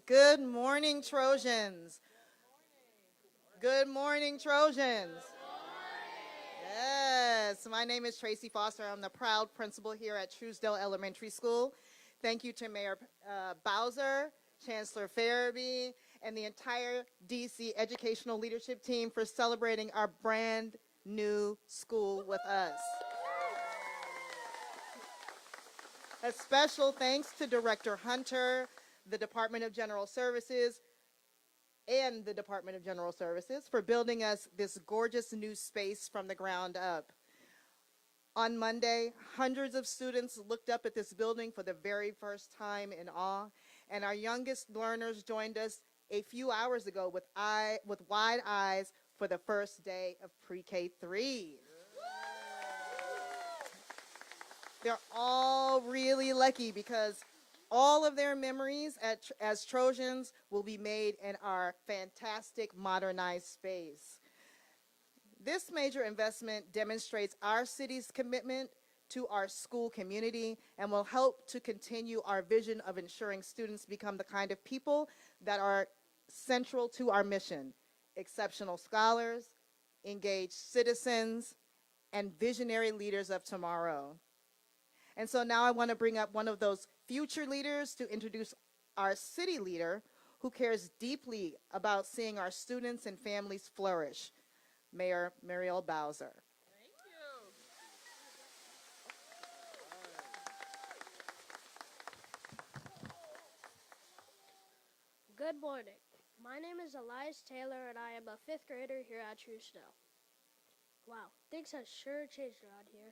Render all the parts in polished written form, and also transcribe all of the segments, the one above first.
Good morning, Trojans. Good morning, Trojans. Yes, my name is Tracy Foster. I'm the proud principal here at Truesdale Elementary School. Thank you to Mayor Bowser, Chancellor Farabee, and the entire DC educational leadership team for celebrating our brand new school with us. A special thanks to Director Hunter, the Department of General Services, and the Department of General Services for building us this gorgeous new space from the ground up. On Monday, hundreds of students looked up at this building for the very first time in awe, and our youngest learners joined us a few hours ago with wide eyes for the first day of pre-K 3. They're all really lucky because all of their memories as Trojans will be made in our fantastic modernized space. This major investment demonstrates our city's commitment to our school community and will help to continue our vision of ensuring students become the kind of people that are central to our mission: exceptional scholars, engaged citizens, and visionary leaders of tomorrow. And so now I want to bring up one of those future leaders to introduce our city leader who cares deeply about seeing our students and families flourish, Mayor Muriel Bowser. Thank you. Good morning. My name is Elias Taylor, and I am a fifth grader here at Truesdale. Wow, things have sure changed around here.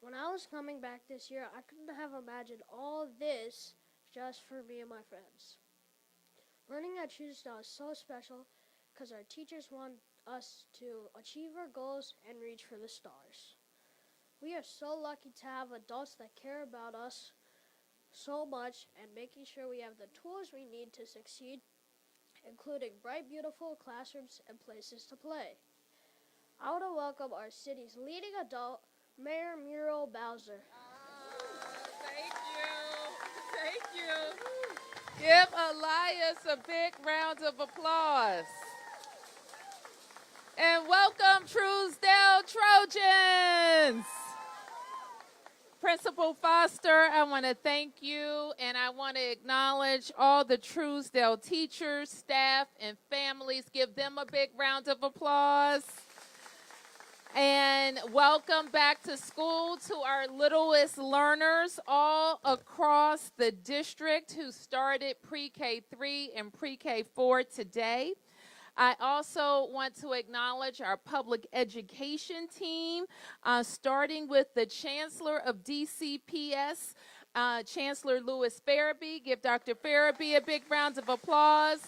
When I was coming back this year, I couldn't have imagined all this just for me and my friends. Learning at Truesdale is so special because our teachers want us to achieve our goals and reach for the stars. We are so lucky to have adults that care about us so much and making sure we have the tools we need to succeed, including bright, beautiful classrooms and places to play. I want to welcome our city's leading adult, Mayor Muriel Bowser. Thank you. Thank you. Give Elias a big round of applause. And welcome, Truesdale Trojans. Principal Foster, I want to thank you, and I want to acknowledge all the Truesdale teachers, staff, and families. Give them a big round of applause. And welcome back to school to our littlest learners all across the district who started pre-K 3 and pre-K 4 today. I also want to acknowledge our public education team, starting with the Chancellor of DCPS, Chancellor Louis Farabee. Give Dr. Farabee a big round of applause.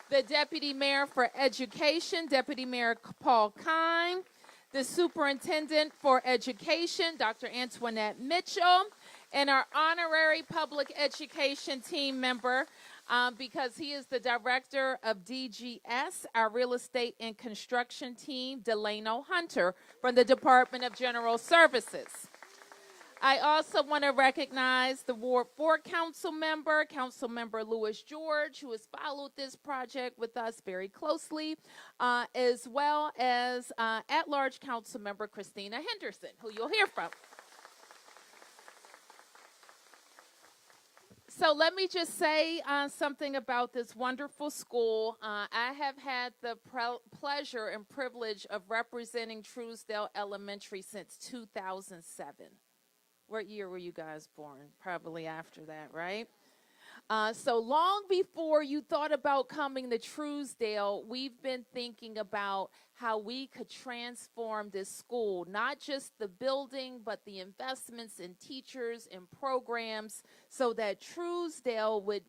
The Deputy Mayor for Education, Deputy Mayor Paul Kine. The Superintendent for Education, Dr. Antoinette Mitchell, and our honorary public education team member, because he is the director of DGS, our real estate and construction team, Delano Hunter, from the Department of General Services. I also want to recognize the Ward 4 Council member, Councilmember Louis George, who has followed this project with us very closely, as well as at-large Council member Christina Henderson, who you'll hear from. So let me just say something about this wonderful school. I have had the pleasure and privilege of representing Truesdale Elementary since 2007. What year were you guys born? Probably after that, right? So long before you thought about coming to Truesdale, we've been thinking about how we could transform this school, not just the building, but the investments in teachers and programs so that Truesdale would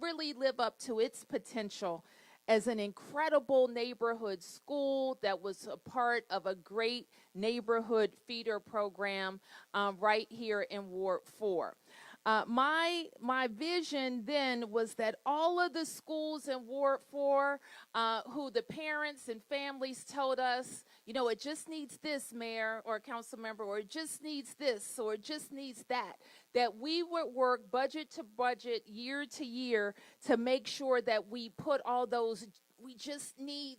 really live up to its potential as an incredible neighborhood school that was a part of a great neighborhood feeder program right here in Ward 4. My vision then was that all of the schools in Ward 4, who the parents and families told us, it just needs this, mayor or council member, or it just needs this, or it just needs that we would work budget to budget, year to year, to make sure that we put all those we just need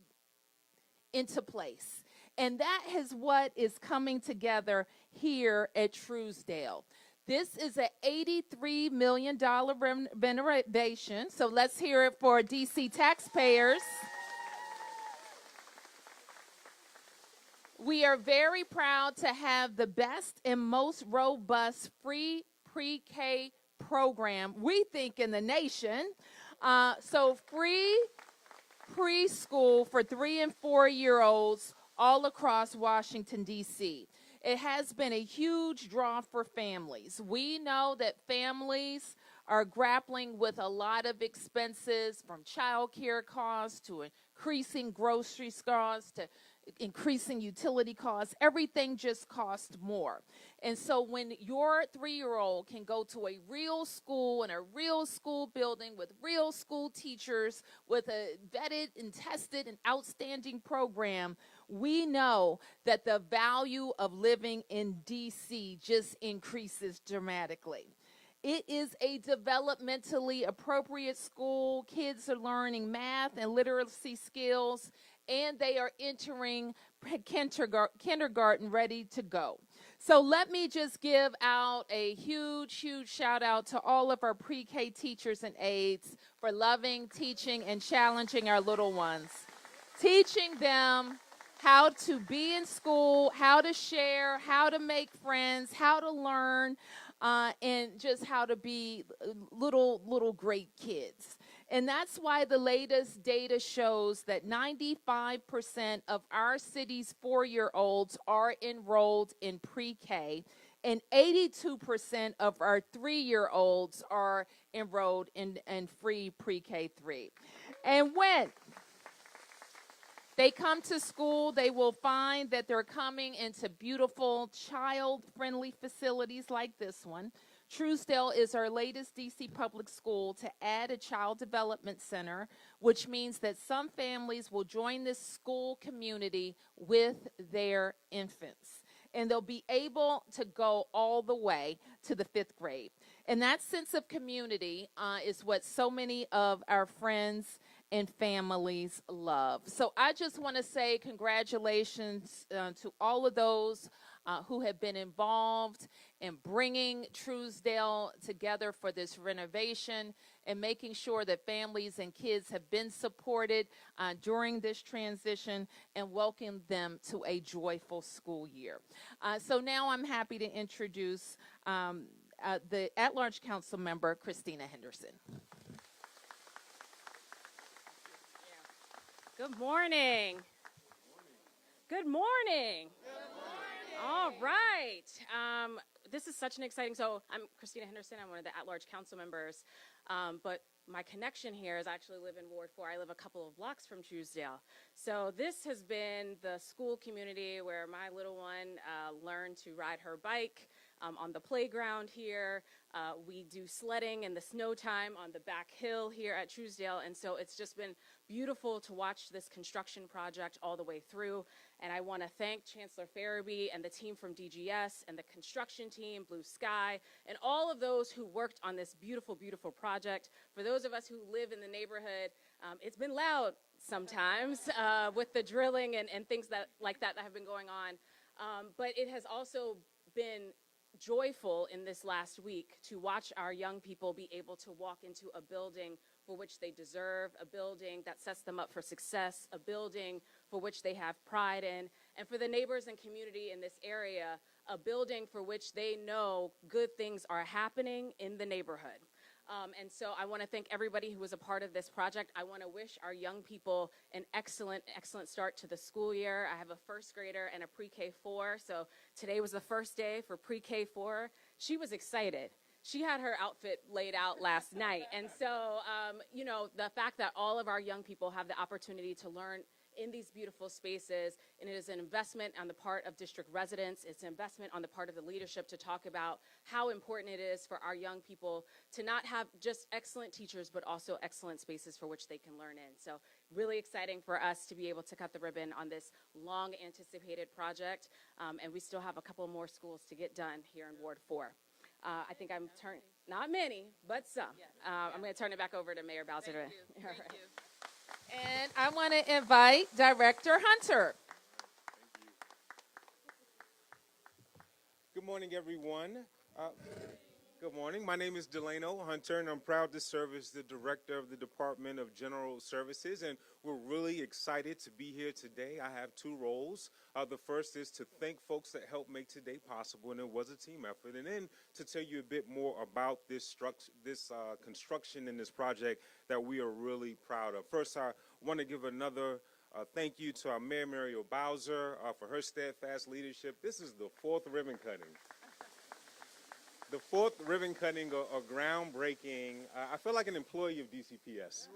into place. And that is what is coming together here at Truesdale. This is an $83 million renovation, so let's hear it for DC taxpayers. We are very proud to have the best and most robust free pre-K program, we think, in the nation. So free preschool for 3 and 4-year-olds all across Washington, D.C. It has been a huge draw for families. We know that families are grappling with a lot of expenses, from child care costs to increasing grocery costs to increasing utility costs. Everything just costs more. And so when your 3-year-old can go to a real school in a real school building with real school teachers with a vetted and tested and outstanding program, we know that the value of living in DC just increases dramatically. It is a developmentally appropriate school. Kids are learning math and literacy skills, and they are entering kindergarten ready to go. So let me just give out a huge, huge shout out to all of our pre-K teachers and aides for loving, teaching, and challenging our little ones. Teaching them how to be in school, how to share, how to make friends, how to learn, and just how to be little great kids. And that's why the latest data shows that 95% of our city's 4-year-olds are enrolled in pre-K, and 82% of our 3-year-olds are enrolled in free pre-K 3. And when they come to school, they will find that they're coming into beautiful, child-friendly facilities like this one. Truesdale is our latest DC public school to add a child development center, which means that some families will join this school community with their infants. And they'll be able to go all the way to the 5th grade. And that sense of community is what so many of our friends and families love. So I just want to say congratulations to all of those who have been involved in bringing Truesdale together for this renovation and making sure that families and kids have been supported during this transition and welcome them to a joyful school year. So now I'm happy to introduce the at-large council member, Christina Henderson. Good morning. Good morning. All right. This is such an exciting, so I'm Christina Henderson. I'm one of the at-large council members, but my connection here is I actually live in Ward 4. I live a couple of blocks from Truesdale. So this has been the school community where my little one learned to ride her bike on the playground here. We do sledding in the snow time on the back hill here at Truesdale, and so it's just been beautiful to watch this construction project all the way through. And I want to thank Chancellor Farabee and the team from DGS and the construction team, Blue Sky, and all of those who worked on this beautiful, beautiful project. For those of us who live in the neighborhood, it's been loud sometimes with the drilling and things like that have been going on. But it has also been joyful in this last week to watch our young people be able to walk into a building for which they deserve, a building that sets them up for success, a building for which they have pride in, and for the neighbors and community in this area, a building for which they know good things are happening in the neighborhood. And so I want to thank everybody who was a part of this project. I want to wish our young people an excellent, excellent start to the school year. I have a 1st grader and a pre-K 4, so today was the first day for pre-K 4. She was excited. she had her outfit laid out last night. And so, you know, the fact that all of our young people have the opportunity to learn in these beautiful spaces, and it is an investment on the part of district residents. It's an investment on the part of the leadership to talk about how important it is for our young people to not have just excellent teachers, but also excellent spaces for which they can learn in. So really exciting for us to be able to cut the ribbon on this long anticipated project. And we still have a couple more schools to get done here in Ward 4. I think I'm turning, not many, but some. I'm going to turn it back over to Mayor Bowser. Thank you. Thank you. And I want to invite Director Hunter. Good morning, everyone. Good morning. My name is Delano Hunter, and I'm proud to serve as the Director of the Department of General Services, and we're really excited to be here today. I have two roles. The first is to thank folks that helped make today possible, and it was a team effort, and then to tell you a bit more about this construction and this project that we are really proud of. First, I want to give another thank you to our Mayor, Mario Bowser, for her steadfast leadership. This is the fourth ribbon cutting. The fourth ribbon cutting or groundbreaking. I feel like an employee of DCPS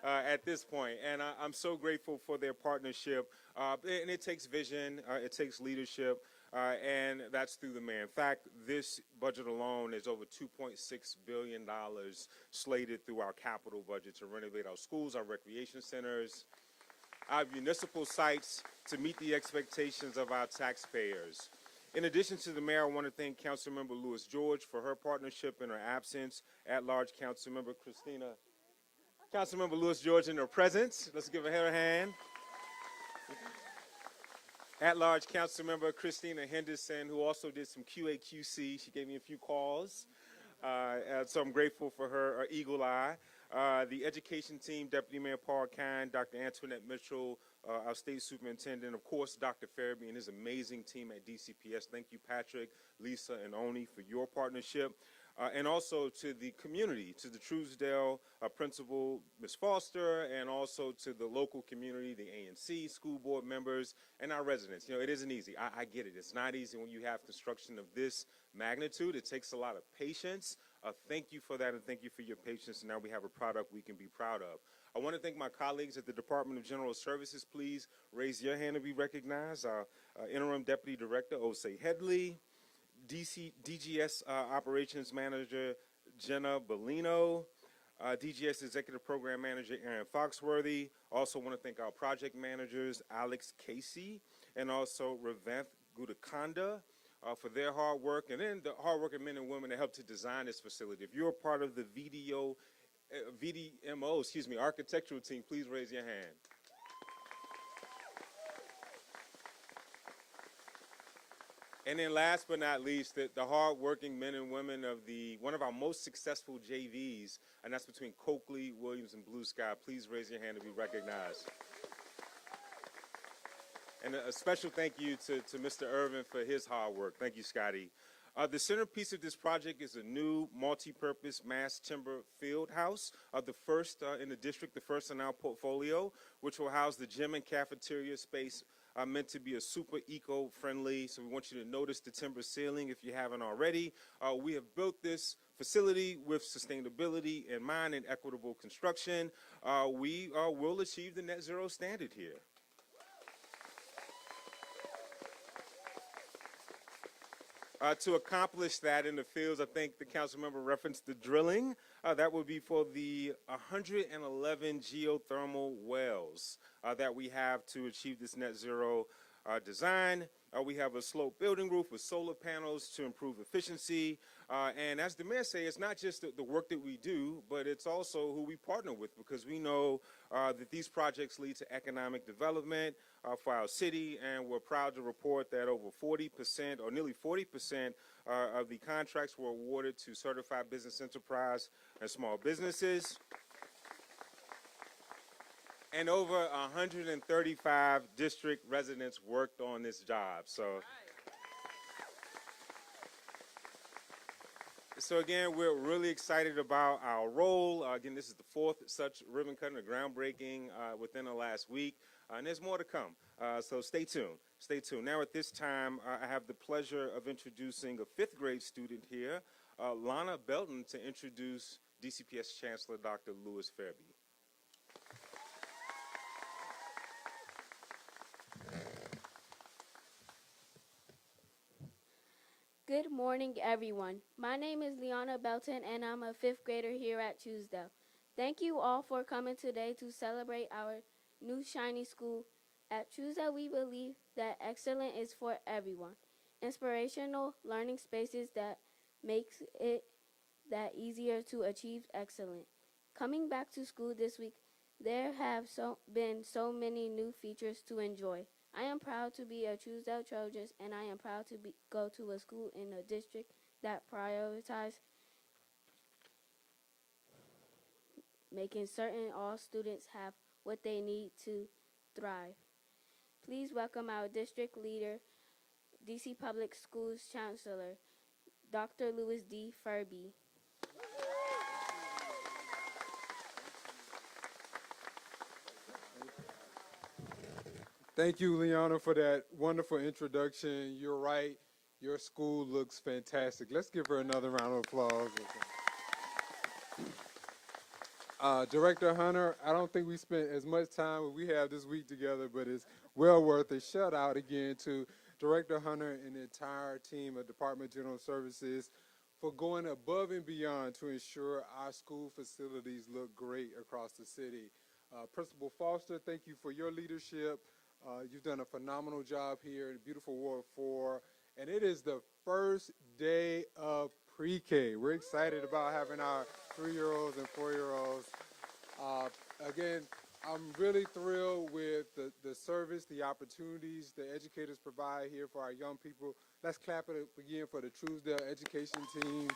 at this point, and I'm so grateful for their partnership. And it takes vision, it takes leadership, and that's through the mayor. In fact, this budget alone is over $2.6 billion slated through our capital budget to renovate our schools, our recreation centers, our municipal sites to meet the expectations of our taxpayers. In addition to the mayor, I want to thank Councilmember Lewis George for her partnership in her absence, at-large Councilmember Lewis George in her presence. Let's give her a hand. At-large Councilmember Christina Henderson, who also did some QA/QC. She gave me a few calls, so I'm grateful for her eagle eye. The education team, Deputy Mayor Paul Kine, Dr. Antoinette Mitchell, our state superintendent, of course, Dr. Farabee and his amazing team at DCPS. Thank you, Patrick, Lisa, and Oni for your partnership. And also to the community, to the Truesdale principal, Ms. Foster, and also to the local community, the ANC, school board members, and our residents. You know, it isn't easy. I get it. It's not easy when you have construction of this magnitude. It takes a lot of patience. Thank you for that, and thank you for your patience. And now we have a product we can be proud of. I want to thank my colleagues at the Department of General Services. Please raise your hand to be recognized. Our Interim Deputy Director, Osei Headley, DGS Operations Manager, Jenna Bellino, DGS Executive Program Manager, Aaron Foxworthy. Also want to thank our project managers, Alex Casey, and also Revanth Gudakanda, for their hard work, and then the hardworking men and women that helped to design this facility. If you're a part of the VDMO, architectural team, please raise your hand. And then last but not least, the hardworking men and women of one of our most successful JVs, and that's between Coakley, Williams, and Blue Sky. Please raise your hand to be recognized. And a special thank you to Mr. Irvin for his hard work. Thank you, Scotty. The centerpiece of this project is a new multi-purpose mass timber field house, the first in the district, the first in our portfolio, which will house the gym and cafeteria space meant to be a super eco-friendly. So we want you to notice the timber ceiling if you haven't already. We have built this facility with sustainability in mind and equitable construction. We will achieve the net zero standard here. To accomplish that in the fields, I think the council member referenced the drilling. That would be for the 111 geothermal wells that we have to achieve this net zero design. We have a sloped building roof with solar panels to improve efficiency. And as the mayor said, it's not just the work that we do, but it's also who we partner with, because we know that these projects lead to economic development for our city, and we're proud to report that over 40% or nearly 40% of the contracts were awarded to certified business enterprise and small businesses. And over 135 district residents worked on this job. So again, we're really excited about our role. Again, this is the fourth such ribbon cutting, or groundbreaking within the last week. And there's more to come. So stay tuned. Stay tuned. Now at this time, I have the pleasure of introducing a fifth grade student here, Lana Belton to introduce DCPS Chancellor Dr. Louis Fairby. Good morning, everyone. My name is Liana Belton, and I'm a fifth grader here at Truesdale. Thank you all for coming today to celebrate our new shiny school. At Truesdale, we believe that excellence is for everyone. Inspirational learning spaces that makes it that easier to achieve excellence. Coming back to school this week, there have been so many new features to enjoy. I am proud to be a Truesdale Trojans, and I am proud to go to a school in a district that prioritizes making certain all students have what they need to thrive. Please welcome our district leader, DC Public Schools Chancellor, Dr. Louis D. Fairby. Thank you, Liana, for that wonderful introduction. You're right. Your school looks fantastic. Let's give her another round of applause. Director Hunter, I don't think we spent as much time as we have this week together, but it's well worth a shout out again to Director Hunter and the entire team of Department of General Services for going above and beyond to ensure our school facilities look great across the city. Principal Foster, thank you for your leadership. You've done a phenomenal job here in beautiful Ward 4, and it is the first day of pre-K. We're excited about having our 3-year-olds and 4-year-olds. Again, I'm really thrilled with the service, the opportunities the educators provide here for our young people. Let's clap it again for the Truesdale education team.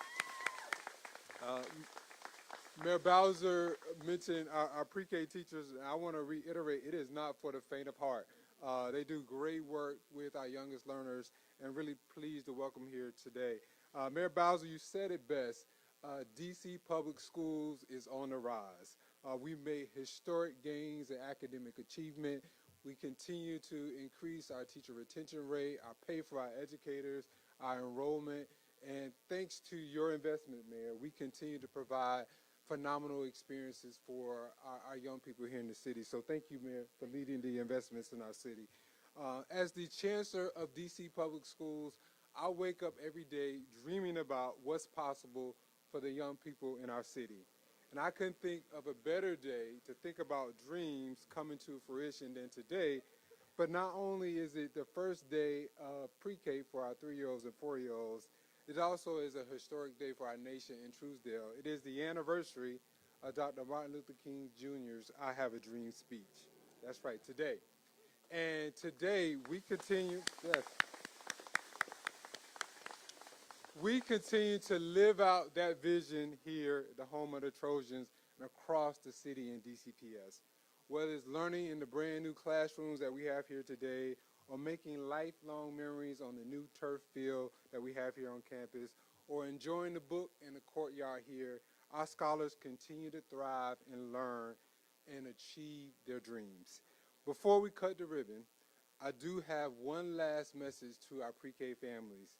Mayor Bowser mentioned our pre-K teachers, and I want to reiterate, it is not for the faint of heart. They do great work with our youngest learners, and really pleased to welcome here today. Mayor Bowser, you said it best. DC Public Schools is on the rise. We've made historic gains in academic achievement. We continue to increase our teacher retention rate, our pay for our educators, our enrollment, and thanks to your investment, Mayor, we continue to provide phenomenal experiences for our young people here in the city. So thank you, Mayor, for leading the investments in our city. As the Chancellor of DC Public Schools, I wake up every day dreaming about what's possible for the young people in our city. And I couldn't think of a better day to think about dreams coming to fruition than today. But not only is it the first day of pre-K for our 3-year-olds and 4-year-olds, it also is a historic day for our nation in Truesdale. It is the anniversary of Dr. Martin Luther King Jr.'s I Have a Dream speech. That's right, today. And today we continue, yes, we continue to live out that vision here at the home of the Trojans and across the city in DCPS. Whether it's learning in the brand new classrooms that we have here today, or making lifelong memories on the new turf field that we have here on campus, or enjoying the book in the courtyard here, our scholars continue to thrive and learn and achieve their dreams. Before we cut the ribbon, I do have one last message to our pre-K families.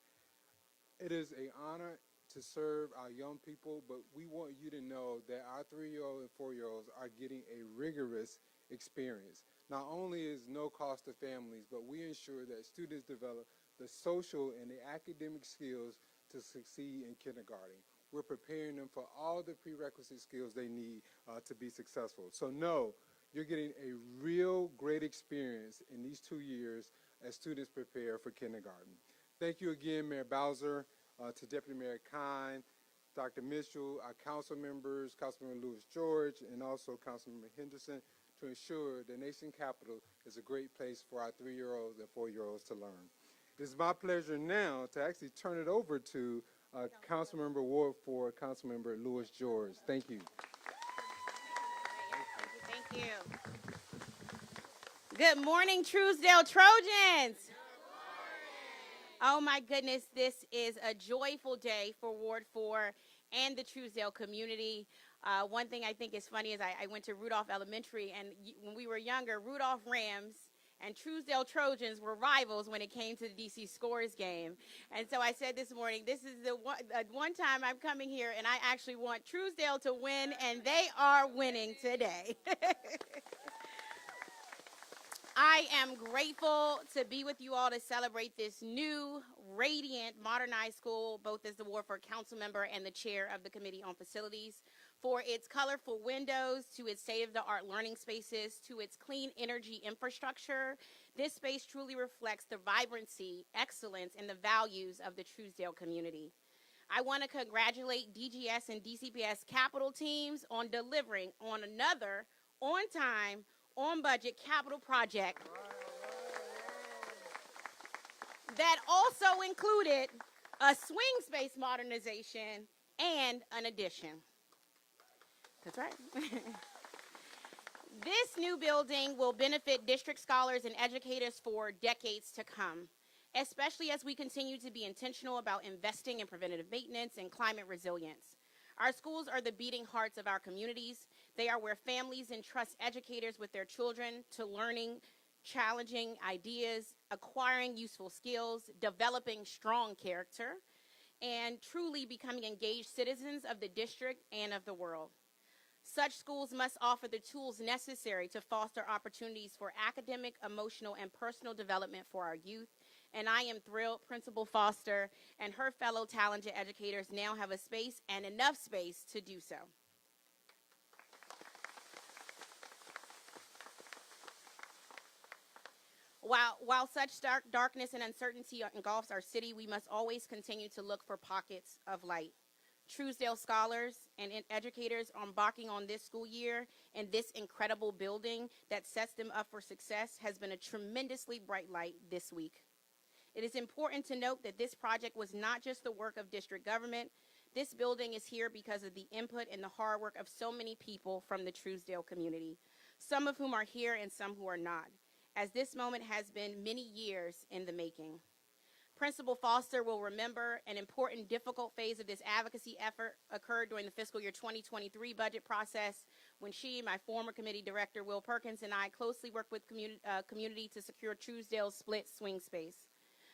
It is an honor to serve our young people, but we want you to know that our 3-year-old and 4-year-olds are getting a rigorous experience. Not only is no cost to families, but we ensure that students develop the social and the academic skills to succeed in kindergarten. We're preparing them for all the prerequisite skills they need to be successful. So no, you're getting a real great experience in these 2 years as students prepare for kindergarten. Thank you again, Mayor Bowser, to Deputy Mayor Kine, Dr. Mitchell, our council members, Councilmember Lewis George, and also Councilmember Henderson, to ensure the nation capital is a great place for our 3-year-olds and 4-year-olds to learn. It is my pleasure now to actually turn it over to Councilmember Ward 4, Councilmember Lewis George. Thank you. Thank you. Good morning, Truesdale Trojans. Oh my goodness, this is a joyful day for Ward 4 and the Truesdale community. One thing I think is funny is I went to Rudolph Elementary, and when we were younger, Rudolph Rams and Truesdale Trojans were rivals when it came to the DC Scores game. And so I said this morning, this is the one time I'm coming here, and I actually want Truesdale to win, and they are winning today. I am grateful to be with you all to celebrate this new, radiant, modernized school, both as the Ward 4 council member and the chair of the Committee on Facilities, for its colorful windows, to its state-of-the-art learning spaces, to its clean energy infrastructure. This space truly reflects the vibrancy, excellence, and the values of the Truesdale community. I want to congratulate DGS and DCPS capital teams on delivering on another on-time, on-budget capital project that also included a swing space modernization and an addition. That's right. This new building will benefit district scholars and educators for decades to come, especially as we continue to be intentional about investing in preventative maintenance and climate resilience. Our schools are the beating hearts of our communities. They are where families entrust educators with their children to learning, challenging ideas, acquiring useful skills, developing strong character, and truly becoming engaged citizens of the district and of the world. Such schools must offer the tools necessary to foster opportunities for academic, emotional, and personal development for our youth. And I am thrilled Principal Foster and her fellow talented educators now have a space and enough space to do so. While such darkness and uncertainty engulfs our city, we must always continue to look for pockets of light. Truesdale scholars and educators are embarking on this school year, and this incredible building that sets them up for success has been a tremendously bright light this week. It is important to note that this project was not just the work of district government. This building is here because of the input and the hard work of so many people from the Truesdale community, some of whom are here and some who are not, as this moment has been many years in the making. Principal Foster will remember an important, difficult phase of this advocacy effort occurred during the fiscal year 2023 budget process when she, my former committee director, Will Perkins, and I closely worked with community to secure Truesdale's split swing space.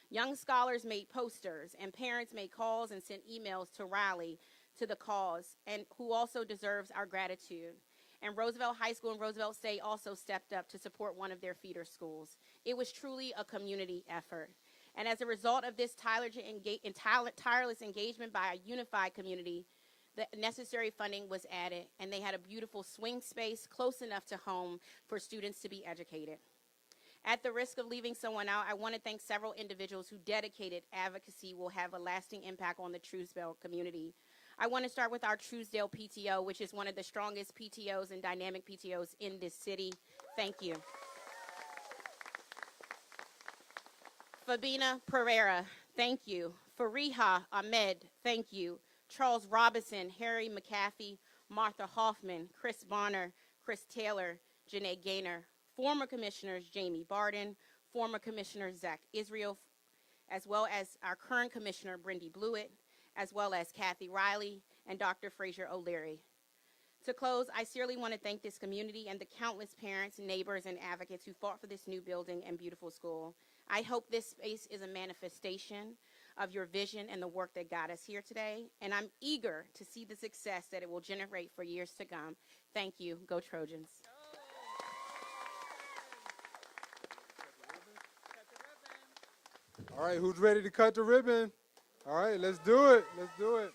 Young scholars made posters, and parents made calls and sent emails to rally to the cause, and who also deserves our gratitude. And Roosevelt High School and Roosevelt State also stepped up to support one of their feeder schools. It was truly a community effort. And as a result of this tireless engagement by a unified community, the necessary funding was added, and they had a beautiful swing space close enough to home for students to be educated. At the risk of leaving someone out, I want to thank several individuals who dedicated advocacy will have a lasting impact on the Truesdale community. I want to start with our Truesdale PTO, which is one of the strongest PTOs and dynamic PTOs in this city. Thank you. Fabina Pereira, thank you. Fariha Ahmed, thank you. Charles Robinson, Harry McAfee, Martha Hoffman, Chris Bonner, Chris Taylor, Janae Gaynor, former commissioners Jamie Barden, former commissioner Zach Israel, as well as our current commissioner Brindy Blewett, as well as Kathy Riley and Dr. Fraser O'Leary. To close, I sincerely want to thank this community and the countless parents, neighbors, and advocates who fought for this new building and beautiful school. I hope this space is a manifestation of your vision and the work that got us here today, and I'm eager to see the success that it will generate for years to come. Thank you. Go Trojans. All right, who's ready to cut the ribbon? All right, let's do it. Let's do it.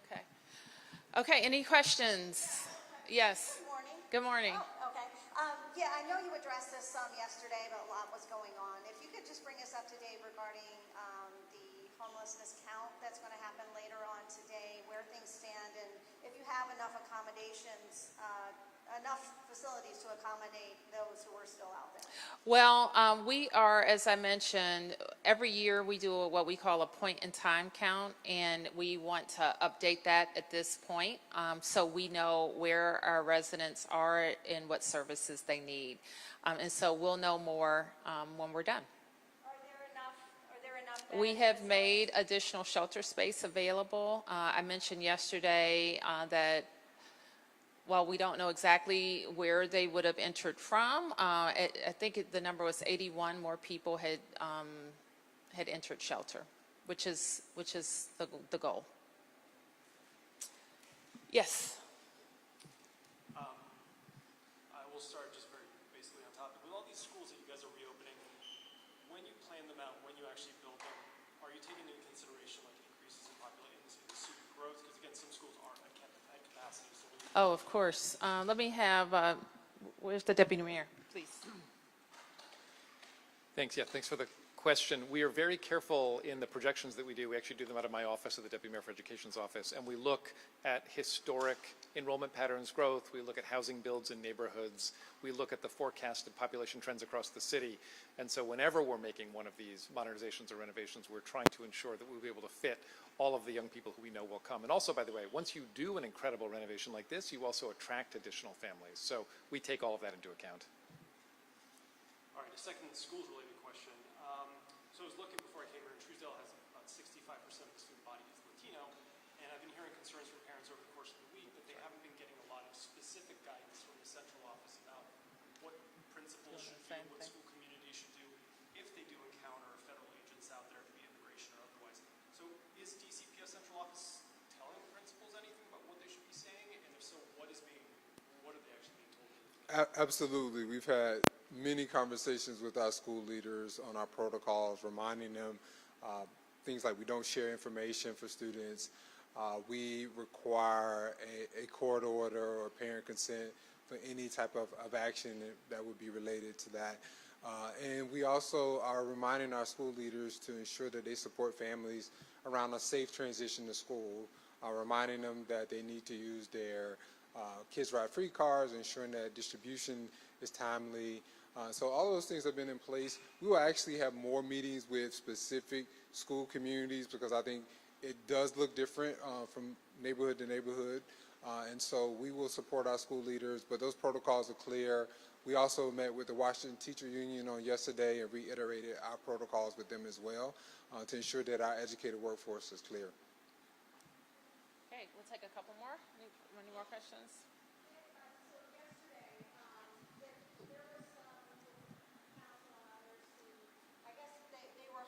Okay. Okay, any questions? Yes. Good morning. Good morning. Oh, okay. Yeah, I know you addressed this some yesterday, but a lot was going on. If you could just bring us up to date regarding the homelessness count that's going to happen later on today, where things stand, and if you have enough accommodations, enough facilities to accommodate those who are still out there. Well, we are, as I mentioned, every year we do what we call a point-in-time count, and we want to update that at this point so we know where our residents are and what services they need. And so we'll know more when we're done. Are there enough We have made additional shelter space available. I mentioned yesterday that while we don't know exactly where they would have entered from, I think the number was 81 more people had entered shelter, which is the goal. Yes. I will start just very basically on topic. With all these schools that you guys are reopening, when you plan them out, when you actually build them, are you taking into consideration like increases in population, in student growth? Because again, some schools aren't at capacity. So Oh, of course. Let me have, where's the deputy mayor, please? Thanks. Yeah, thanks for the question. We are very careful in the projections that we do. We actually do them out of my office, or the Deputy Mayor for Education's office, and we look at historic enrollment patterns growth. We look at housing builds in neighborhoods. We look at the forecasted population trends across the city. And so whenever we're making one of these modernizations or renovations, we're trying to ensure that we'll be able to fit all of the young people who we know will come. And also, by the way, once you do an incredible renovation like this, you also attract additional families. So we take all of that into account. all right, a second schools-related question. So I was looking before I came here, and Truesdale has about 65% of the student body is Latino, and I've been hearing concerns from parents over the course of the week that they haven't been getting a lot of specific guidance from the central office about what principals should do, what school community should do if they do encounter federal agents out there, be immigration or otherwise. So is DCPS central office telling principals anything about what they should be saying, and if so, what are they actually being told? Absolutely. We've had many conversations with our school leaders on our protocols, reminding them things like we don't share information for students. We require a court order or parent consent for any type of action that would be related to that. And we also are reminding our school leaders to ensure that they support families around a safe transition to school, reminding them that they need to use their Kids Ride Free cards, ensuring that distribution is timely. So all those things have been in place. We will actually have more meetings with specific school communities because I think it does look different from neighborhood to neighborhood. And so we will support our school leaders, but those protocols are clear. We also met with the Washington Teacher Union on yesterday and reiterated our protocols with them as well to ensure that our educated workforce is clear. Okay, we'll take a couple more. Any more questions?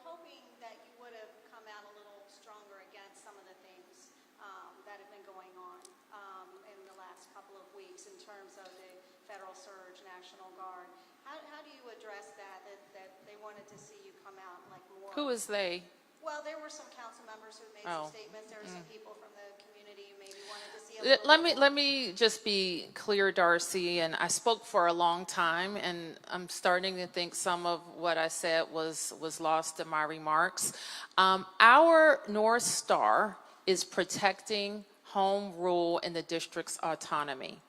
Hoping that you would have come out a little stronger against some of the things that have been going on in the last couple of weeks in terms of the federal surge, National Guard. How do you address that they wanted to see you come out like more? Who is they? Well, there were some council members who made some statements. There were some people from the community who maybe wanted to see a little Let me just be clear, Darcy, and I spoke for a long time, and I'm starting to think some of what I said was lost in my remarks. Our North Star is protecting home rule and the district's autonomy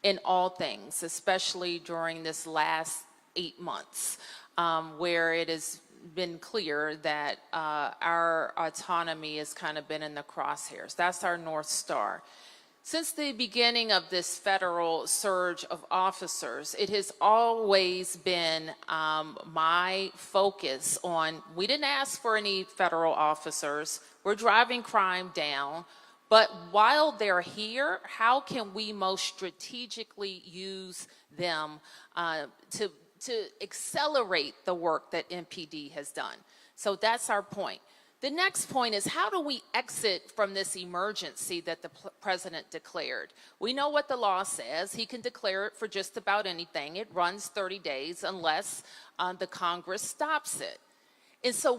in all things, especially during this last 8 months, where it has been clear that our autonomy has kind of been in the crosshairs. That's our North Star. Since the beginning of this federal surge of officers, it has always been my focus on, we didn't ask for any federal officers, we're driving crime down, but while they're here, how can we most strategically use them to accelerate the work that MPD has done? So that's our point. The next point is, how do we exit from this emergency that the president declared? We know what the law says. He can declare it for just about anything. It runs 30 days unless the Congress stops it. And so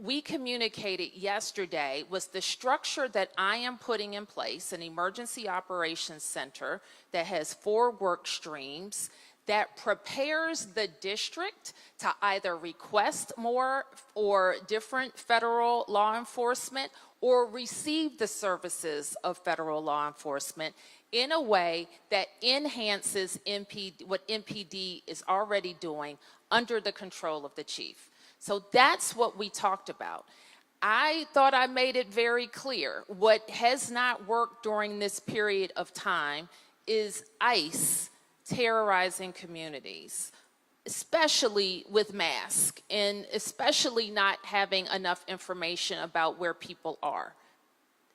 we communicated yesterday was the structure that I am putting in place, an emergency operations center that has 4 work streams that prepares the district to either request more or different federal law enforcement or receive the services of federal law enforcement in a way that enhances what MPD is already doing under the control of the chief. So that's what we talked about. I thought I made it very clear. What has not worked during this period of time is ICE terrorizing communities, especially with masks, and especially not having enough information about where people are.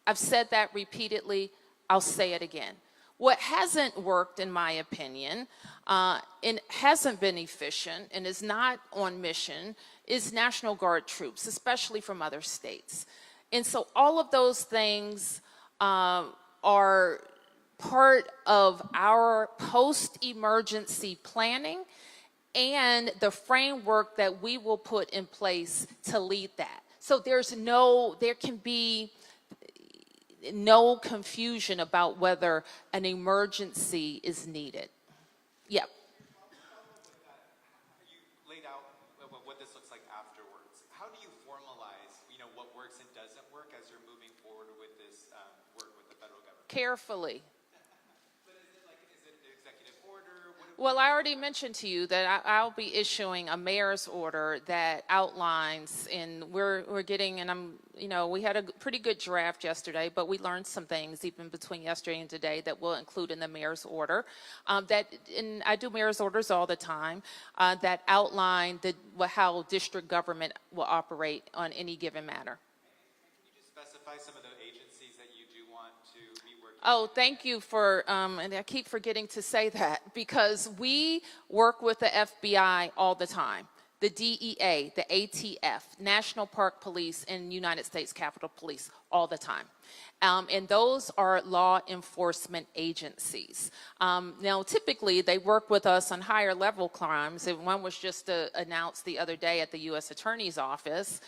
I've said that repeatedly. I'll say it again. What hasn't worked, in my opinion, and hasn't been efficient and is not on mission is National Guard troops, especially from other states. And so all of those things are part of our post-emergency planning and the framework that we will put in place to lead that. So there can be no confusion about whether an emergency is needed. Yep. You laid out what this looks like afterwards. How do you formalize, what works and doesn't work as you're moving forward with this work with the federal government? Carefully. But is it an executive order? Well, I already mentioned to you that I'll be issuing a mayor's order that outlines, and we're getting, and we had a pretty good draft yesterday, but we learned some things even between yesterday and today that we'll include in the mayor's order. And I do mayor's orders all the time that outline how district government will operate on any given matter. Can you just specify some of the agencies that you do want to be working with? Oh, thank you for, and I keep forgetting to say that, because we work with the FBI all the time, the DEA, the ATF, National Park Police, and United States Capitol Police all the time. And those are law enforcement agencies. Now, typically, they work with us on higher level crimes. And one was just announced the other day at the U.S. Attorney's Office,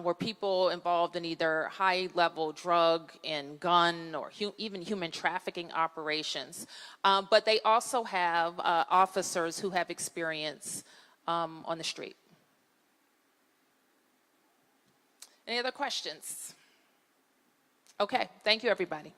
where people involved in either high level drug and gun or even human trafficking operations. But they also have officers who have experience on the street. Any other questions? Okay, thank you, everybody.